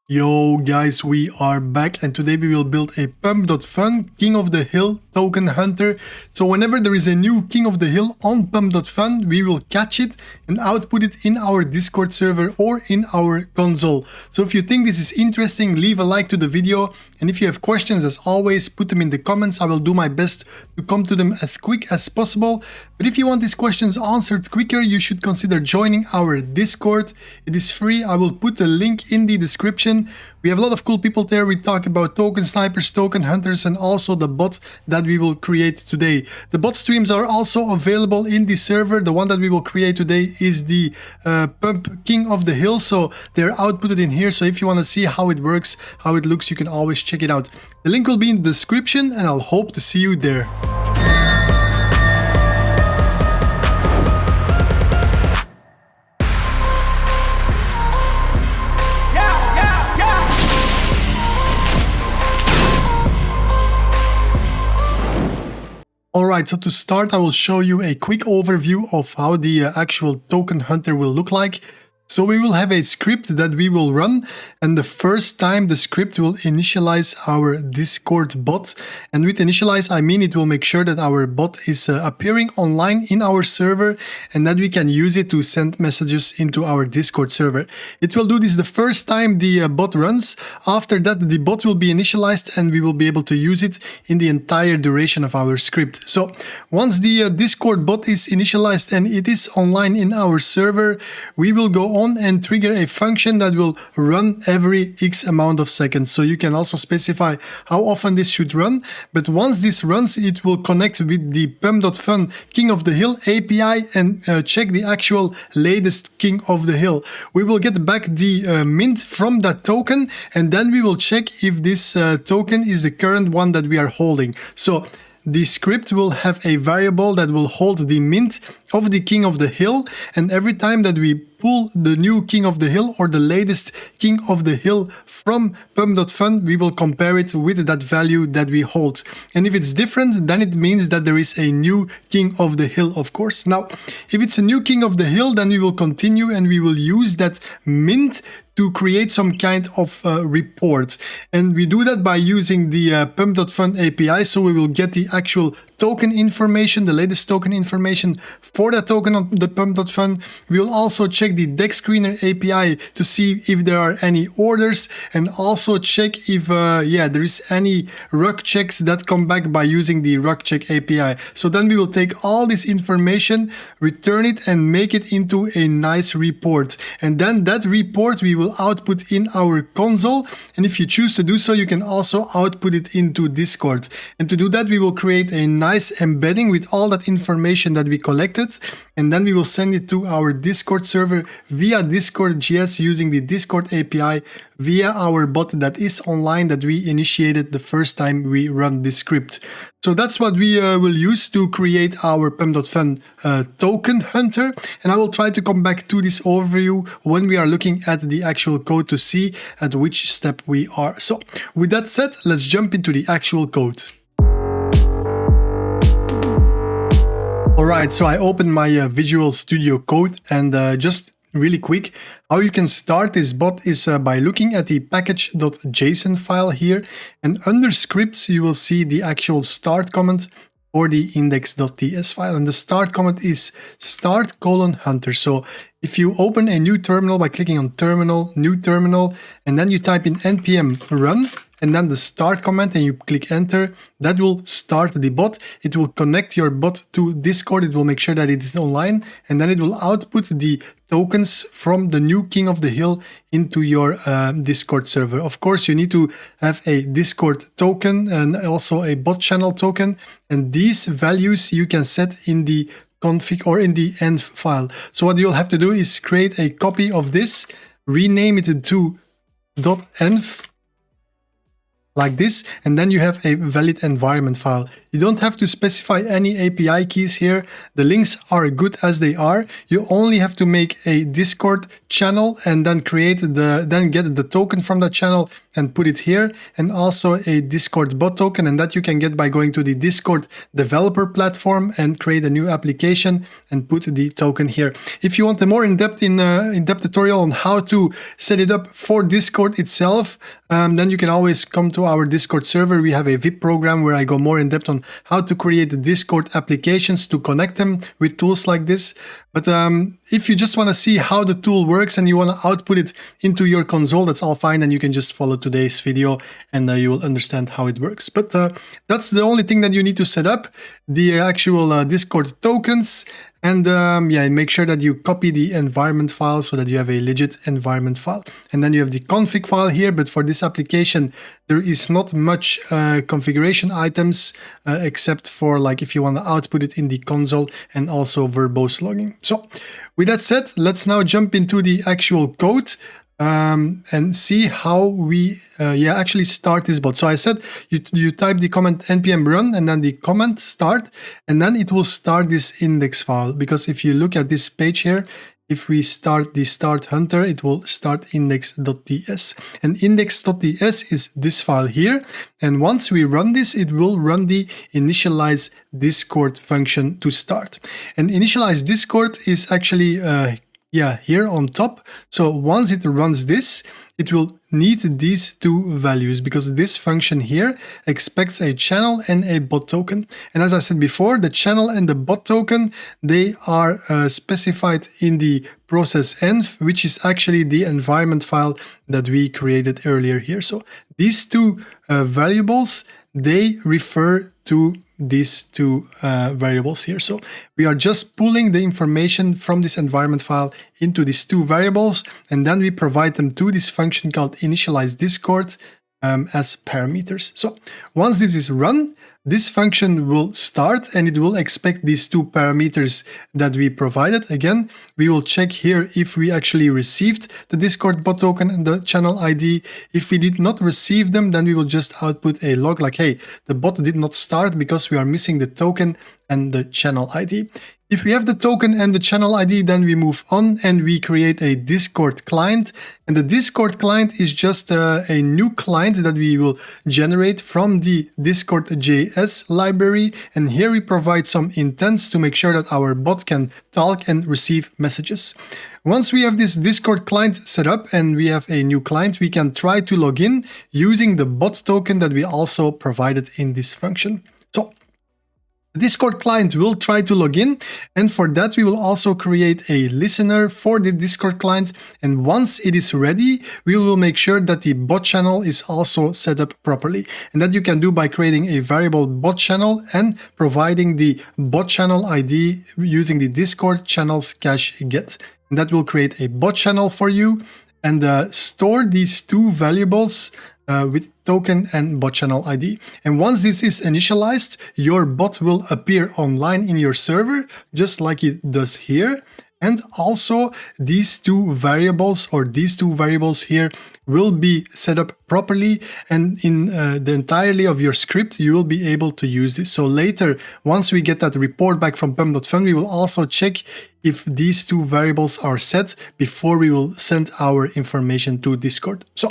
Yo guys, we are back and today we will build a Pump.fun King of the Hil token hunter. So whenever there is a new King of the Hil on Pump.fun, we will catch it and output it in our Discord server or in our console. So if you think this is interesting, leave a like to the video, and if you have questions, as always, put them in the comments. I will do my best to come to them as quick as possible. But if you want these questions answered quicker, you should consider joining our Discord. It is free. I will put a link in the description. We have a lot of cool people there. We talk about token snipers, token hunters, and also the bot that we will create today. The bot streams are also available in the server. The one that we will create today is the Pump King of the Hil. So they're outputted in here. So if you want to see how it works, how it looks, you can always check it out. The link will be in the description and I'll hope to see you there. Alright, so to start I will show you a quick overview of how the actual token hunter will look like. So we will have a script that we will run, and the first time the script will initialize our Discord bot. And with initialize I mean it will make sure that our bot is appearing online in our server and that we can use it to send messages into our Discord server. It will do this the first time the bot runs. After that the bot will be initialized and we will be able to use it in the entire duration of our script. So once the Discord bot is initialized and it is online in our server, we will go on and trigger a function that will run every X amount of seconds. So you can also specify how often this should run, but once this runs it will connect with the Pump.fun King of the Hil API and check the actual latest King of the Hil. We will get back the mint from that token, and then we will check if this token is the current one that we are holding. So the script will have a variable that will hold the mint of the King of the Hil, and every time that we pull the new King of the Hil or the latest King of the Hil from Pump.fun, we will compare it with that value that we hold. And if it's different, then it means that there is a new King of the Hil, of course. Now, if it's a new King of the Hil, then we will continue and we will use that mint to create some kind of report. And we do that by using the Pump.fun API, so we will get the actual token information, the latest token information for that token on the Pump.fun. We will also check the Dex Screener API to see if there are any orders, and also check if there is any rug checks that come back by using the rug check API. So then we will take all this information, return it, and make it into a nice report. And then that report we will output in our console, and if you choose to do so, you can also output it into Discord. And to do that, we will create a nice embedding with all that information that we collected, and then we will send it to our Discord server via Discord.js using the Discord API via our bot that is online that we initiated the first time we run this script. So that's what we will use to create our Pump.fun token hunter, and I will try to come back to this overview when we are looking at the actual code to see at which step we are. So with that said, let's jump into the actual code. Alright, so I opened my Visual Studio Code, and just really quick, how you can start this bot is by looking at the package.json file here, and under scripts you will see the actual start comment or the index.ts file, and the start comment is start:hunter. So if you open a new terminal by clicking on terminal, new terminal, and then you type in npm run, and then the start command, and you click enter, that will start the bot. It will connect your bot to Discord, it will make sure that it is online, and then it will output the tokens from the new King of the Hil into your Discord server. Of course, you need to have a Discord token and also a bot channel token, and these values you can set in the config or in the env file. So what you'll have to do is create a copy of this, rename it to .env, like this, and then you have a valid environment file. You don't have to specify any API keys here. The links are good as they are. You only have to make a Discord channel and then get the token from that channel and put it here, and also a Discord bot token, and that you can get by going to the Discord developer platform and create a new application and put the token here. If you want a more in-depth tutorial on how to set it up for Discord itself, then you can always come to our Discord server. We have a VIP program where I go more in depth on how to create the Discord applications to connect them with tools like this. But if you just want to see how the tool works and you want to output it into your console, that's all fine, and you can just follow today's video and you will understand how it works. But that's the only thing that you need to set up, the actual Discord tokens. And yeah, make sure that you copy the environment file so that you have a legit environment file. And then you have the config file here, but for this application, there is not much configuration items except for like if you want to output it in the console and also verbose logging. So with that said, let's now jump into the actual code. And see how we actually start this bot. So I said you type the command npm run and then the command start, and then it will start this index file. Because if you look at this page here, if we start the start hunter, it will start index.ts, and index.ts is this file here. And once we run this, it will run the initialize Discord function to start. And initialize Discord is actually here on top. So once it runs this, it will need these two values, because this function here expects a channel and a bot token. And as I said before, the channel and the bot token, they are specified in the process env, which is actually the environment file that we created earlier here. So these two variables, they refer to these two variables here. So we are just pulling the information from this environment file into these two variables, and then we provide them to this function called initialize Discord as parameters. So once this is run, this function will start and it will expect these two parameters that we provided. Again, we will check here if we actually received the Discord bot token and the channel ID. If we did not receive them, then we will just output a log like, hey, the bot did not start because we are missing the token and the channel ID. If we have the token and the channel ID, then we move on and we create a Discord client. And the Discord client is just a new client that we will generate from the Discord.js library. And here we provide some intents to make sure that our bot can talk and receive messages. Once we have this Discord client set up and we have a new client, we can try to log in using the bot token that we also provided in this function. So the Discord client will try to log in, and for that we will also create a listener for the Discord client. And once it is ready, we will make sure that the bot channel is also set up properly. And that you can do by creating a variable bot channel and providing the bot channel ID using the Discord channels cache get. And that will create a bot channel for you and store these two variables with token and bot channel ID. And once this is initialized, your bot will appear online in your server, just like it does here. And also these two variables here will be set up properly, and in the entirety of your script, you will be able to use this. So later, once we get that report back from Pump.fun, we will also check if these two variables are set before we will send our information to Discord. So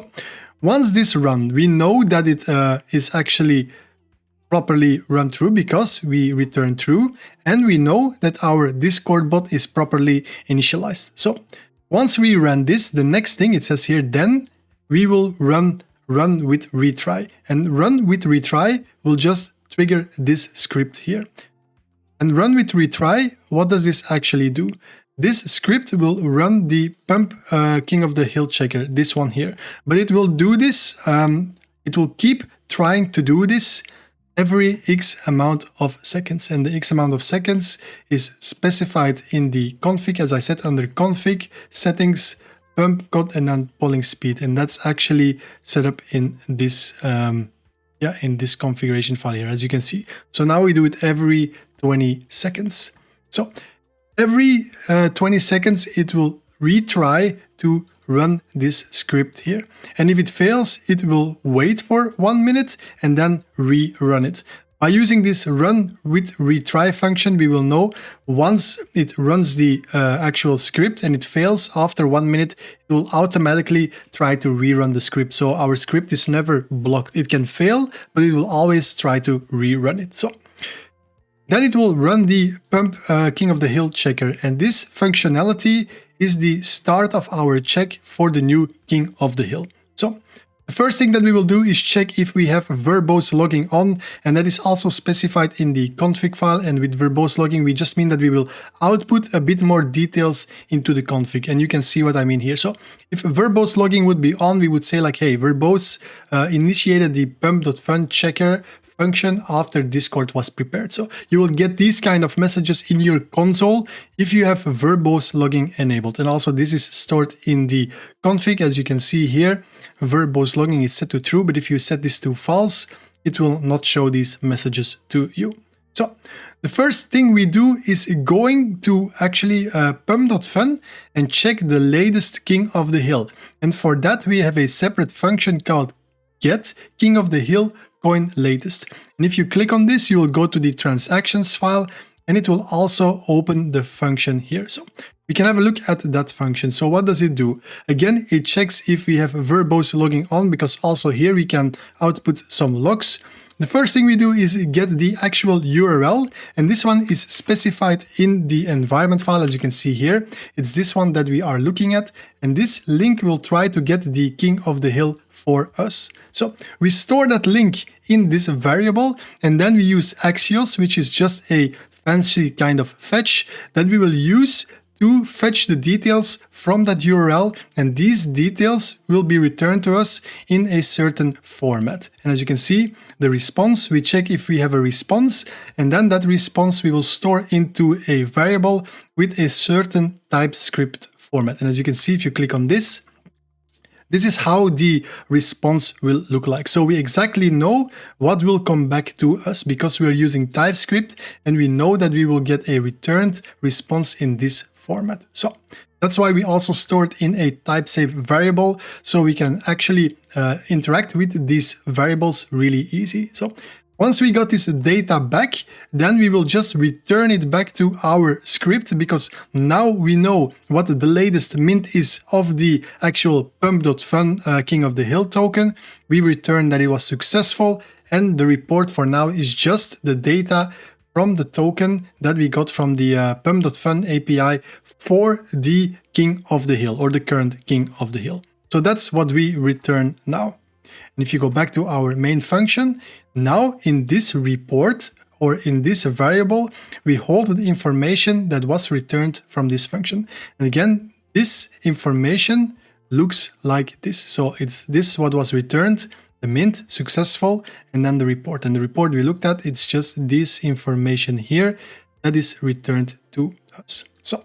once this run, we know that it is actually properly run through because we return true, and we know that our Discord bot is properly initialized. So once we run this, the next thing it says here, then we will run with retry, and run with retry will just trigger this script here. And run with retry, what does this actually do? This script will run the pump King of the Hil checker, this one here. But it will do this, it will keep trying to do this every X amount of seconds. And the X amount of seconds is specified in the config, as I said, under config, settings, pump, code, and then polling speed. And that's actually set up in this in this configuration file here, as you can see. So now we do it every 20 seconds. So every 20 seconds, it will retry to run this script here. And if it fails, it will wait for 1 minute and then rerun it. By using this run with retry function, we will know once it runs the actual script and it fails after 1 minute, it will automatically try to rerun the script. So our script is never blocked. It can fail, but it will always try to rerun it. So then it will run the pump King of the Hil checker. And this functionality is the start of our check for the new King of the Hil. So the first thing that we will do is check if we have verbose logging on, and that is also specified in the config file. And with verbose logging, we just mean that we will output a bit more details into the config, and you can see what I mean here. So if verbose logging would be on, we would say like, hey, verbose initiated the Pump.fun checker function after Discord was prepared. So you will get these kind of messages in your console if you have verbose logging enabled. And also this is stored in the config. As you can see here, verbose logging is set to true, but if you set this to false, it will not show these messages to you. So the first thing we do is going to actually Pump.fun and check the latest King of the Hil. And for that, we have a separate function called get King of the Hil coin latest. And if you click on this, you will go to the transactions file, and it will also open the function here. So we can have a look at that function. So what does it do? Again, it checks if we have verbose logging on, because also here we can output some logs. The first thing we do is get the actual URL, and this one is specified in the environment file. As you can see here, it's this one that we are looking at, and this link will try to get the King of the Hil for us. So we store that link in this variable, and then we use Axios, which is just a fancy kind of fetch that we will use to fetch the details from that URL, and these details will be returned to us in a certain format. And as you can see, the response, we check if we have a response, and then that response we will store into a variable with a certain TypeScript format. And as you can see, if you click on this, this is how the response will look like. So we exactly know what will come back to us because we are using TypeScript, and we know that we will get a returned response in this format. So that's why we also stored in a typesafe variable, so we can actually interact with these variables really easy. So once we got this data back, then we will just return it back to our script, because now we know what the latest mint is of the actual Pump.fun King of the Hil token. We return that it was successful, and the report for now is just the data from the token that we got from the Pump.fun API for the King of the Hil, or the current King of the Hil. So that's what we return now. And if you go back to our main function, now in this report, or in this variable, we hold the information that was returned from this function. And again, this information looks like this. So it's this what was returned, the mint, successful, and then the report. And the report we looked at, it's just this information here that is returned to us. So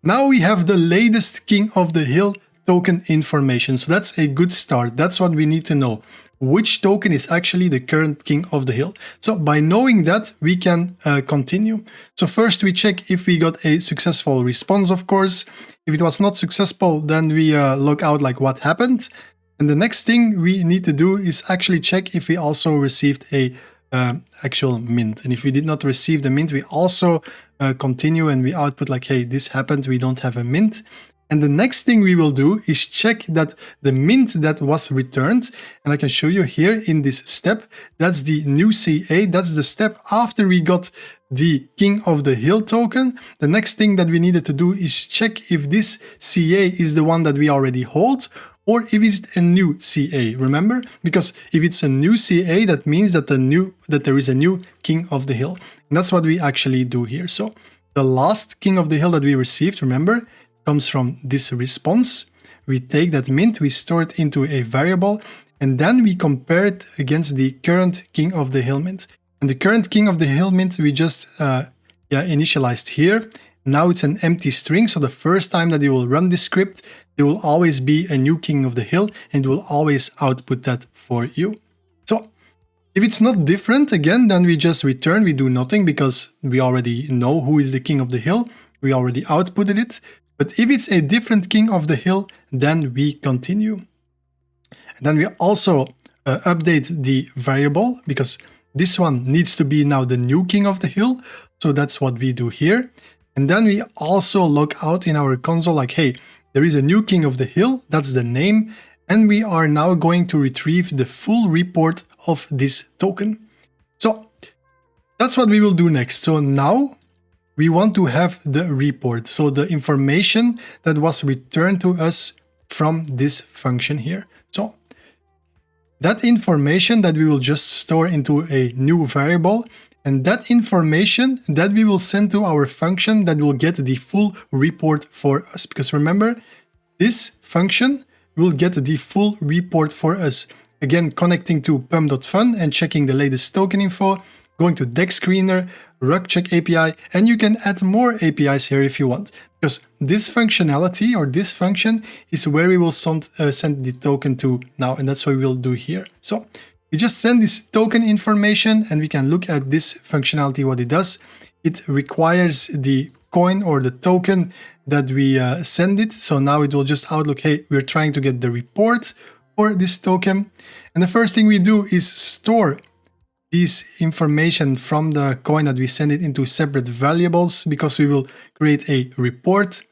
now we have the latest King of the Hil token information. So that's a good start. That's what we need to know. Which token is actually the current King of the Hil. So by knowing that, we can continue. So first we check if we got a successful response, of course. If it was not successful, then we log out like what happened. And the next thing we need to do is actually check if we also received a actual mint. And if we did not receive the mint, we also continue and we output like, hey, this happened, we don't have a mint. And the next thing we will do is check that the mint that was returned, and I can show you here in this step, that's the new CA, that's the step after we got the King of the Hil token. The next thing that we needed to do is check if this CA is the one that we already hold, or if it's a new CA, remember? Because if it's a new CA, that means that there is a new King of the Hil. And that's what we actually do here. So the last King of the Hil that we received, remember, comes from this response. We take that mint, we store it into a variable, and then we compare it against the current King of the Hil mint. And the current King of the Hil mint we just initialized here. Now it's an empty string, so the first time that you will run this script, there will always be a new King of the Hil, and it will always output that for you. So if it's not different, again, then we just return, we do nothing, because we already know who is the King of the Hil. We already outputted it. But if it's a different King of the Hil, then we continue. And then we also update the variable, because this one needs to be now the new King of the Hil. So that's what we do here. And then we also log out in our console like, hey, there is a new King of the Hil, that's the name. And we are now going to retrieve the full report of this token. So that's what we will do next. So now we want to have the report. So the information that was returned to us from this function here. So that information that we will just store into a new variable, and that information that we will send to our function that will get the full report for us. Because remember, this function will get the full report for us. Again, connecting to Pump.fun and checking the latest token info, going to Dex Screener, Rug Check API, and you can add more APIs here if you want. Because this functionality or this function is where we will send the token to now, and that's what we will do here. So we just send this token information and we can look at this functionality, what it does. It requires the coin or the token that we send it. So now it will just outlook, hey, we're trying to get the report for this token. And the first thing we do is store this information from the coin that we send it into separate variables, because we will create a report.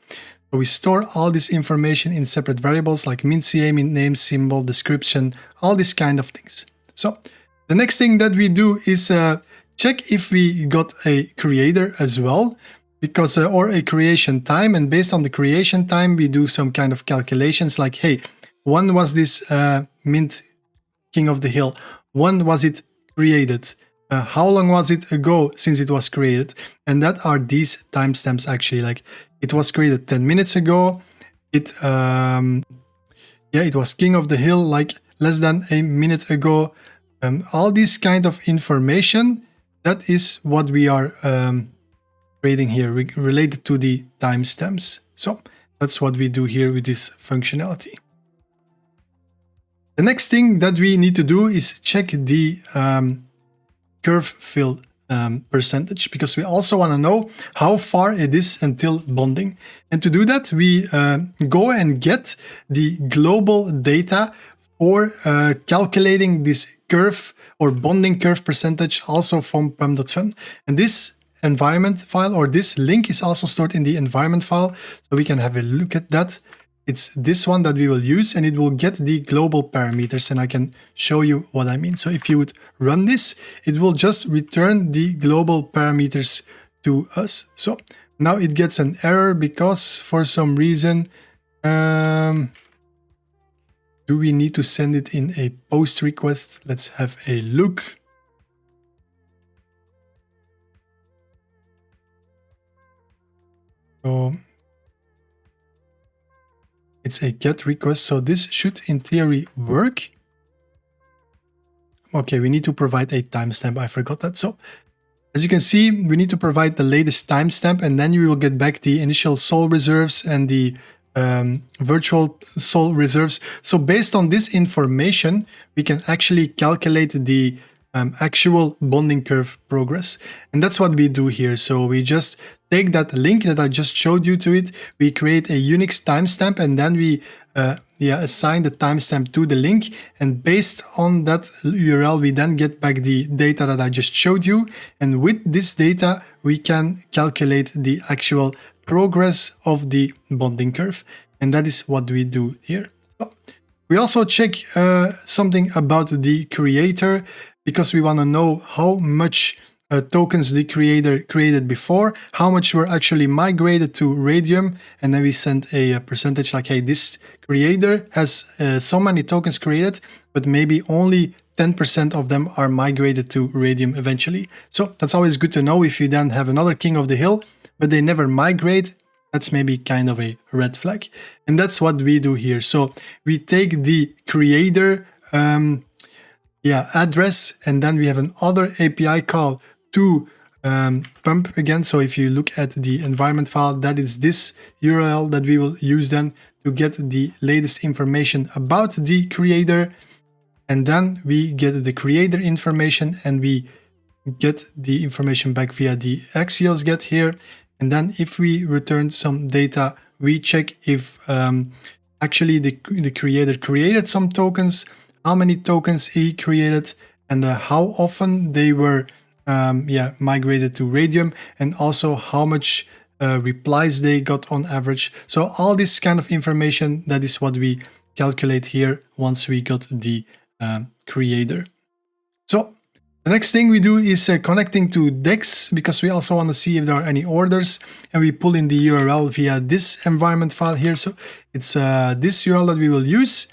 So we store all this information in separate variables like mint CA, mint name, symbol, description, all these kind of things. So the next thing that we do is check if we got a creator as well, because or a creation time, and based on the creation time we do some kind of calculations like, hey, when was this mint King of the Hil? When was it created? How long was it ago since it was created? And that are these timestamps actually. Like, it was created 10 minutes ago. It was King of the Hil like less than a minute ago. All this kind of information, that is what we are creating here related to the timestamps. So that's what we do here with this functionality. The next thing that we need to do is check the curve fill percentage, because we also want to know how far it is until bonding. And to do that, we go and get the global data for calculating this curve or bonding curve percentage also from Pump.fun. And this environment file or this link is also stored in the environment file, so we can have a look at that. It's this one that we will use, and it will get the global parameters, and I can show you what I mean. So if you would run this, it will just return the global parameters to us. So now it gets an error because for some reason, do we need to send it in a post request? Let's have a look. So it's a GET request, so this should in theory work. Okay, we need to provide a timestamp. I forgot that. So as you can see, we need to provide the latest timestamp, and then we will get back the initial sol reserves and the virtual sol reserves. So based on this information, we can actually calculate the actual bonding curve progress. And that's what we do here. So we just take that link that I just showed you to it, we create a Unix timestamp, and then we assign the timestamp to the link. And based on that URL, we then get back the data that I just showed you. And with this data, we can calculate the actual progress of the bonding curve. And that is what we do here. So we also check something about the creator, because we want to know how much tokens the creator created before, how much were actually migrated to Radium, and then we send a percentage like, hey, this creator has so many tokens created, but maybe only 10% of them are migrated to Radium eventually. So that's always good to know. If you then have another King of the Hil, but they never migrate, that's maybe kind of a red flag. And that's what we do here. So we take the creator address, and then we have another API call to pump again. So if you look at the environment file, that is this URL that we will use then to get the latest information about the creator. And then we get the creator information, and we get the information back via the Axios get here. And then if we return some data we check if actually the creator created some tokens, how many tokens he created, and how often they were migrated to Radium, and also how much replies they got on average. So all this kind of information, that is what we calculate here once we got the creator. So the next thing we do is connecting to Dex, because we also want to see if there are any orders, and we pull in the URL via this environment file here. So it's this URL that we will use.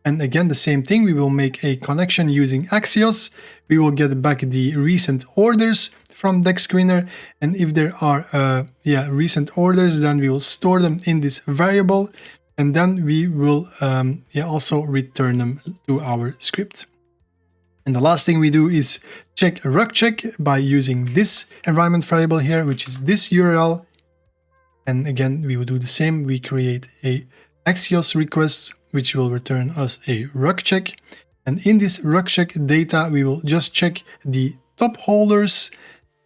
And again, the same thing, we will make a connection using Axios. We will get back the recent orders from Dex Screener, and if there are recent orders, then we will store them in this variable, and then we will also return them to our script. And the last thing we do is check rug check by using this environment variable here, which is this URL. And again, we will do the same. We create a Axios request, which will return us a rug check. And in this rug check data, we will just check the top holders.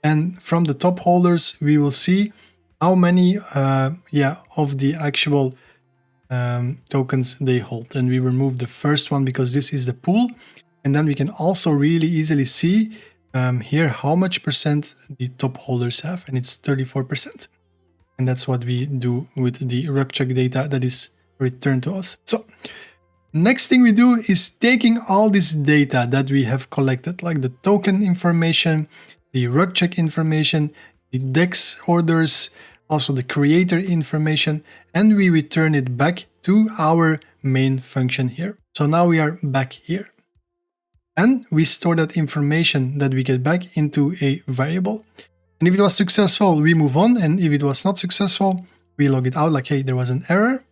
And from the top holders, we will see how many of the actual tokens they hold. And we remove the first one because this is the pool. And then we can also really easily see here how much percent the top holders have, and it's 34%. And that's what we do with the rug check data that is returned to us. So next thing we do is taking all this data that we have collected, like the token information, the rug check information, the Dex orders, also the creator information, and we return it back to our main function here. So now we are back here. And we store that information that we get back into a variable. And if it was successful, we move on. And if it was not successful, we log it out like, hey, there was an error.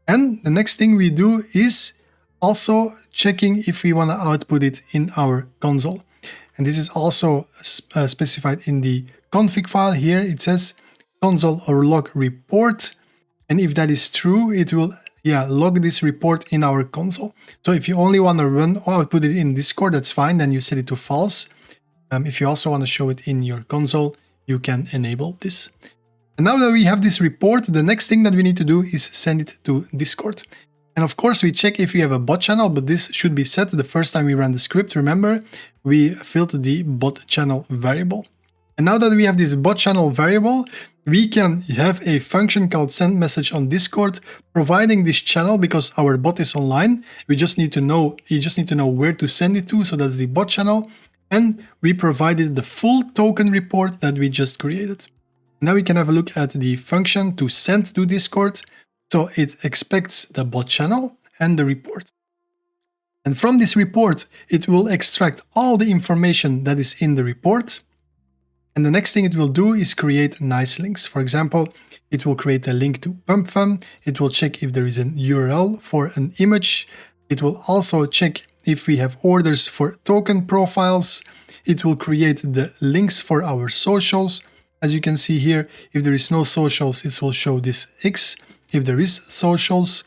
And the next thing we do is also checking if we want to output it in our console. And this is also specified in the config file here. It says console or log report. And if that is true, it will log this report in our console. So if you only want to run or output it in Discord, that's fine. Then you set it to false. If you also want to show it in your console, you can enable this. And now that we have this report, the next thing that we need to do is send it to Discord. And of course, we check if we have a bot channel, but this should be set the first time we ran the script. Remember, we filled the bot channel variable. And now that we have this bot channel variable, we can have a function called send message on Discord, providing this channel because our bot is online. You just need to know where to send it to. So that's the bot channel. And we provided the full token report that we just created. Now we can have a look at the function to send to Discord. So it expects the bot channel and the report. And from this report, it will extract all the information that is in the report. And the next thing it will do is create nice links. For example, it will create a link to Pump.fun. It will check if there is an URL for an image. It will also check if we have orders for token profiles. It will create the links for our socials. As you can see here, if there is no socials, it will show this X. If there is socials,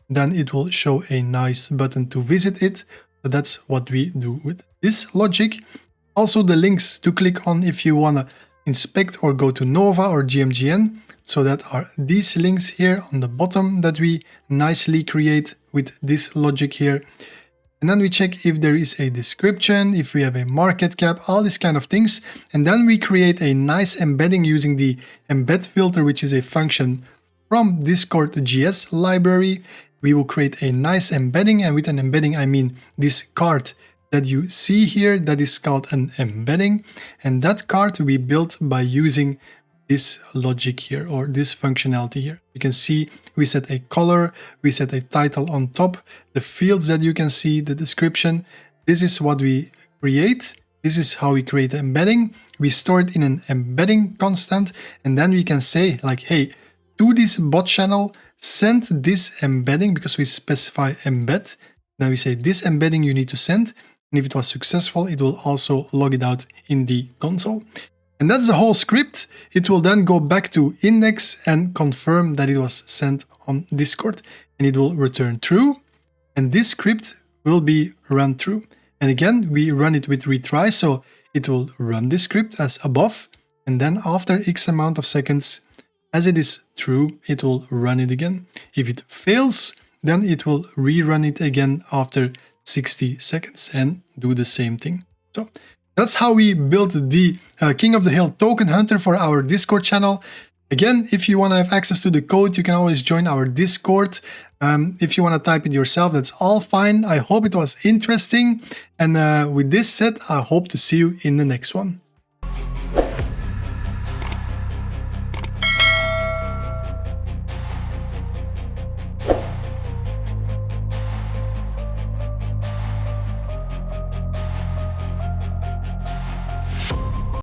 then it will show a nice button to visit it. So that's what we do with this logic. Also the links to click on if you want to inspect or go to Nova or GMGN. So that are these links here on the bottom that we nicely create with this logic here. And then we check if there is a description, if we have a market cap, all these kind of things. And then we create a nice embedding using the embed filter, which is a function from Discord GS library. We will create a nice embedding, and with an embedding I mean this card that you see here, that is called an embedding. And that card we built by using this logic here, or this functionality here. You can see we set a color, we set a title on top, the fields that you can see, the description. This is what we create. This is how we create the embedding. We store it in an embedding constant, and then we can say like, hey, to this bot channel, send this embedding, because we specify embed. Then we say this embedding you need to send. And if it was successful, it will also log it out in the console. And that's the whole script. It will then go back to index and confirm that it was sent on Discord. And it will return true. And this script will be run through. And again, we run it with retry. So it will run this script as above. And then after X amount of seconds, as it is true, it will run it again. If it fails, then it will rerun it again after 60 seconds and do the same thing. So that's how we built the King of the Hill token hunter for our Discord channel. Again, if you want to have access to the code, you can always join our Discord. If you want to type it yourself, that's all fine. I hope it was interesting. And with this said, I hope to see you in the next one.